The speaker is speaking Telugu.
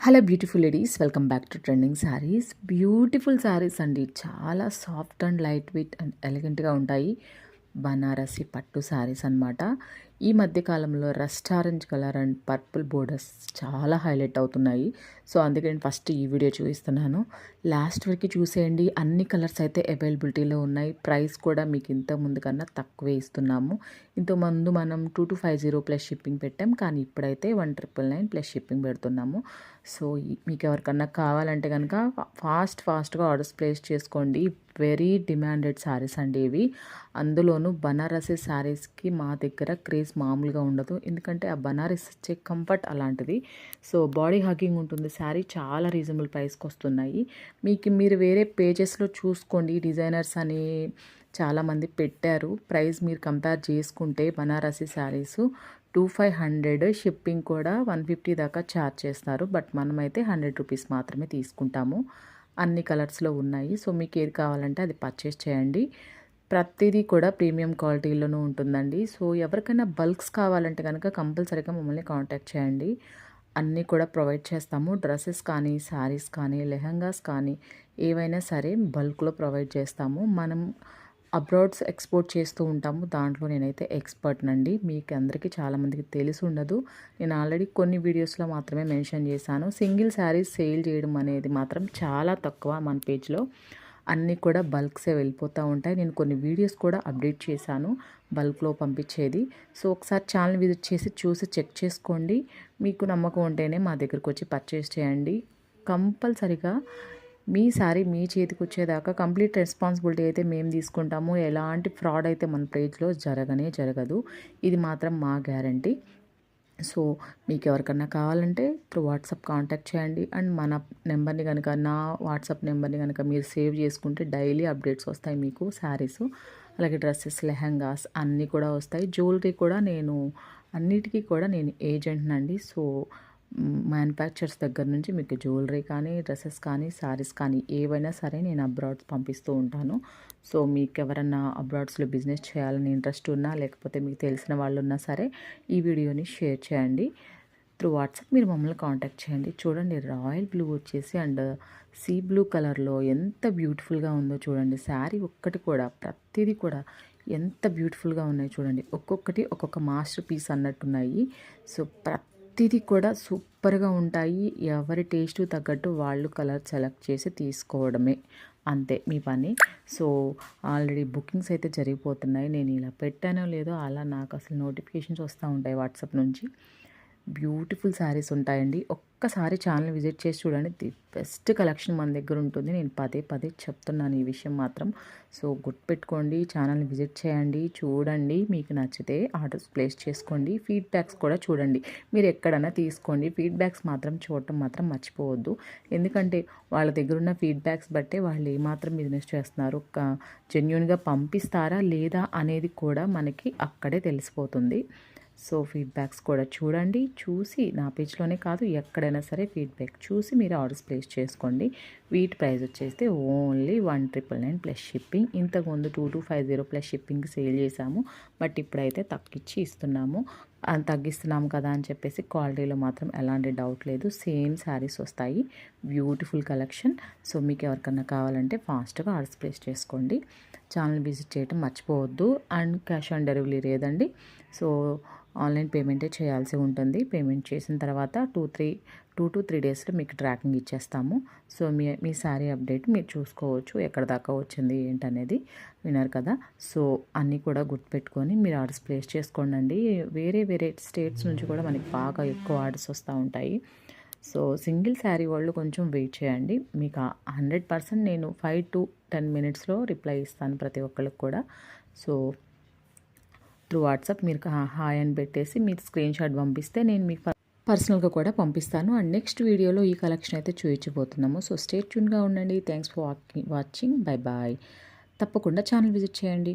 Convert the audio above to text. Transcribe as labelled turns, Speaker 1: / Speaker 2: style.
Speaker 1: Hello beautiful ladies, welcome back to trending saris. Beautiful saris అండి, చాలా soft and light weight and ఎలిగెంట్గా ఉంటాయి. బనారసి పట్టు శారీస్ అనమాట. ఈ మధ్యకాలంలో rust orange colour and purple borders చాలా హైలైట్ అవుతున్నాయి. సో అందుకే నేను ఫస్ట్ ఈ వీడియో చూపిస్తున్నాను. లాస్ట్ వరకు చూసేయండి. అన్ని కలర్స్ అయితే అవైలబిలిటీలో ఉన్నాయి. ప్రైస్ కూడా మీకు ఇంత ముందు కన్నా తక్కువే ఇస్తున్నాము. ఇంతకుముందు మనం 2250 ప్లస్ షిప్పింగ్ పెట్టాం, కానీ ఇప్పుడైతే 1999 ప్లస్ షిప్పింగ్ పెడుతున్నాము. సో మీకు ఎవరికన్నా కావాలంటే కనుక ఫాస్ట్గా ఆర్డర్స్ ప్లేస్ చేసుకోండి. వెరీ డిమాండెడ్ శారీస్ అండి ఇవి. అందులోనూ బనారసి శారీస్కి మా దగ్గర క్రేజ్ మామూలుగా ఉండదు. ఎందుకంటే ఆ బనారస్ ఇచ్చే కంఫర్ట్ అలాంటిది. సో బాడీ హగ్గింగ్ ఉంటుంది శారీ. చాలా రీజనబుల్ ప్రైస్కి వస్తున్నాయి. మీరు వేరే పేజెస్లో చూసుకోండి, డిజైనర్స్ అని చాలామంది పెట్టారు. ప్రైస్ మీరు కంపేర్ చేసుకుంటే బనారసి శారీస్ 2500, షిప్పింగ్ కూడా 150 దాకా ఛార్జ్ చేస్తారు. బట్ మనమైతే 100 రూపీస్ మాత్రమే తీసుకుంటాము. అన్ని కలర్స్లో ఉన్నాయి. సో మీకు ఏది కావాలంటే అది పర్చేస్ చేయండి. ప్రతిదీ కూడా ప్రీమియం క్వాలిటీలోనూ ఉంటుందండి. సో ఎవరికైనా బల్క్స్ కావాలంటే కనుక కంపల్సరీగా మమ్మల్ని కాంటాక్ట్ చేయండి. అన్నీ కూడా ప్రొవైడ్ చేస్తాము. డ్రెస్సెస్ కానీ, శారీస్ కానీ, లెహంగాస్ కానీ ఏవైనా సరే బల్క్లో ప్రొవైడ్ చేస్తాము. మనం అబ్రాడ్స్ ఎక్స్పోర్ట్ చేస్తూ ఉంటాము. దాంట్లో నేనైతే ఎక్స్పర్ట్నండి. మీకు అందరికీ చాలామందికి తెలిసి ఉండదు. నేను ఆల్రెడీ కొన్ని వీడియోస్లో మాత్రమే మెన్షన్ చేశాను. సింగిల్ శారీస్ సేల్ చేయడం అనేది మాత్రం చాలా తక్కువ. మన పేజ్లో అన్నీ కూడా బల్క్సే వెళ్ళిపోతూ ఉంటాయి. నేను కొన్ని వీడియోస్ కూడా అప్డేట్ చేశాను బల్క్లో పంపించేది. సో ఒకసారి ఛానల్ విజిట్ చేసి చూసి చెక్ చేసుకోండి. మీకు నమ్మకం ఉంటేనే మా దగ్గరకు వచ్చి పర్చేస్ చేయండి. కంపల్సరిగా మీ శారీ మీ చేతికి వచ్చేదాకా కంప్లీట్ రెస్పాన్సిబిలిటీ అయితే మేము తీసుకుంటాము. ఎలాంటి ఫ్రాడ్ అయితే మన పేజ్లో జరగదు. ఇది మాత్రం మా గ్యారంటీ. సో మీకు ఎవరికన్నా కావాలంటే త్రూ వాట్సాప్ కాంటాక్ట్ చేయండి. అండ్ మన నెంబర్ని కనుక, నా వాట్సాప్ నెంబర్ని కనుక మీరు సేవ్ చేసుకుంటే డైలీ అప్డేట్స్ వస్తాయి మీకు శారీస్, అలాగే డ్రెస్సెస్, లెహంగాస్ అన్నీ కూడా వస్తాయి. జ్యువెలరీ కూడా అన్నిటికీ కూడా నేను ఏజెంట్నండి. సో మ్యానుఫ్యాక్చర్స్ దగ్గర నుంచి మీకు జ్యువెలరీ కానీ, డ్రెస్సెస్ కానీ, శారీస్ కానీ ఏవైనా సరే నేను అబ్రాడ్స్ పంపిస్తూ ఉంటాను. సో మీకు ఎవరన్నా అబ్రాడ్స్లో బిజినెస్ చేయాలని ఇంట్రెస్ట్ ఉన్నా, లేకపోతే మీకు తెలిసిన వాళ్ళు ఉన్నా సరే ఈ వీడియోని షేర్ చేయండి. త్రూ వాట్సాప్ మీరు మమ్మల్ని కాంటాక్ట్ చేయండి. చూడండి, రాయల్ బ్లూ వచ్చేసి అండ్ సీ బ్లూ కలర్లో ఎంత బ్యూటిఫుల్గా ఉందో చూడండి. శారీ ఒక్కటి కూడా, ప్రతిదీ కూడా ఎంత బ్యూటిఫుల్గా ఉన్నాయి చూడండి. ఒక్కొక్కటి ఒక్కొక్క మాస్టర్ పీస్ అన్నట్టున్నాయి. సో ప్రతిదీ కూడా సూపర్గా ఉంటాయి. ఎవరి టేస్ట్ తగ్గట్టు వాళ్ళు కలర్ సెలెక్ట్ చేసి తీసుకోవడమే, అంతే మీ పని. సో ఆల్రెడీ బుకింగ్స్ అయితే జరిగిపోతున్నాయి. నేను ఇలా పెట్టానో లేదో అలా నాకు అసలు నోటిఫికేషన్స్ వస్తూ ఉంటాయి వాట్సాప్ నుంచి. బ్యూటిఫుల్ శారీస్ ఉంటాయండి. ఒక్కసారి ఛానల్ విజిట్ చేసి చూడండి. ది బెస్ట్ కలెక్షన్ మన దగ్గర ఉంటుంది. నేను పదే చెప్తున్నాను ఈ విషయం మాత్రం. సో గుర్తుపెట్టుకోండి, ఛానల్ని విజిట్ చేయండి, చూడండి. మీకు నచ్చితే ఆర్డర్స్ ప్లేస్ చేసుకోండి. ఫీడ్బ్యాక్స్ కూడా చూడండి. మీరు ఎక్కడైనా తీసుకోండి, ఫీడ్బ్యాక్స్ మాత్రం చూడటం మాత్రం మర్చిపోవద్దు. ఎందుకంటే వాళ్ళ దగ్గర ఉన్న ఫీడ్బ్యాక్స్ బట్టే వాళ్ళు ఏమాత్రం బిజినెస్ చేస్తున్నారు, జెన్యూన్గా పంపిస్తారా లేదా అనేది కూడా మనకి అక్కడే తెలిసిపోతుంది. సో ఫీడ్బ్యాక్స్ కూడా చూడండి. చూసి నా పేజ్లోనే కాదు, ఎక్కడైనా సరే ఫీడ్బ్యాక్ చూసి మీరు ఆర్డర్స్ ప్లేస్ చేసుకోండి. వీటి ప్రైస్ వచ్చేస్తే ఓన్లీ 1999 ప్లస్ షిప్పింగ్. ఇంతకుముందు 2250 ప్లస్ షిప్పింగ్ సేల్ చేశాము. బట్ ఇప్పుడైతే తగ్గించి ఇస్తున్నాము. తగ్గిస్తున్నాము కదా అని చెప్పేసి క్వాలిటీలో మాత్రం ఎలాంటి డౌట్ లేదు. సేమ్ శారీస్ వస్తాయి. Beautiful collection. సో మీకు ఎవరికన్నా కావాలంటే ఫాస్ట్గా ఆర్డర్స్ ప్లేస్ చేసుకోండి. ఛానల్ విజిట్ చేయడం మర్చిపోవద్దు. అండ్ క్యాష్ ఆన్ డెలివరీ లేదండి. సో ఆన్లైన్ పేమెంటే చేయాల్సి ఉంటుంది. పేమెంట్ చేసిన తర్వాత 2 to 3 డేస్లో మీకు ట్రాకింగ్ ఇచ్చేస్తాము. సో మీ శారీ అప్డేట్ మీరు చూసుకోవచ్చు, ఎక్కడ దాకా వచ్చింది ఏంటనేది. విన్నారు కదా. సో అన్నీ కూడా గుర్తుపెట్టుకొని మీరు ఆర్డర్స్ ప్లేస్ చేసుకోండి. వేరే స్టేట్స్ నుంచి కూడా మనకి బాగా ఎక్కువ ఆర్డర్స్ వస్తూ ఉంటాయి. సో సింగిల్ శారీ వాళ్ళు కొంచెం వెయిట్ చేయండి. మీకు 100% నేను 5 to 10 మినిట్స్లో రిప్లై ఇస్తాను ప్రతి ఒక్కరికి కూడా. సో త్రూ వాట్సాప్ మీరు హాయ్ అని పెట్టేసి మీరు స్క్రీన్ షాట్ పంపిస్తే నేను మీకు పర్సనల్గా కూడా పంపిస్తాను. అండ్ నెక్స్ట్ వీడియోలో ఈ కలెక్షన్ అయితే చూపించబోతున్నాము. సో స్టే ట్యూన్గా ఉండండి. Thanks for watching. Bye bye. తప్పకుండా ఛానల్ విజిట్ చేయండి.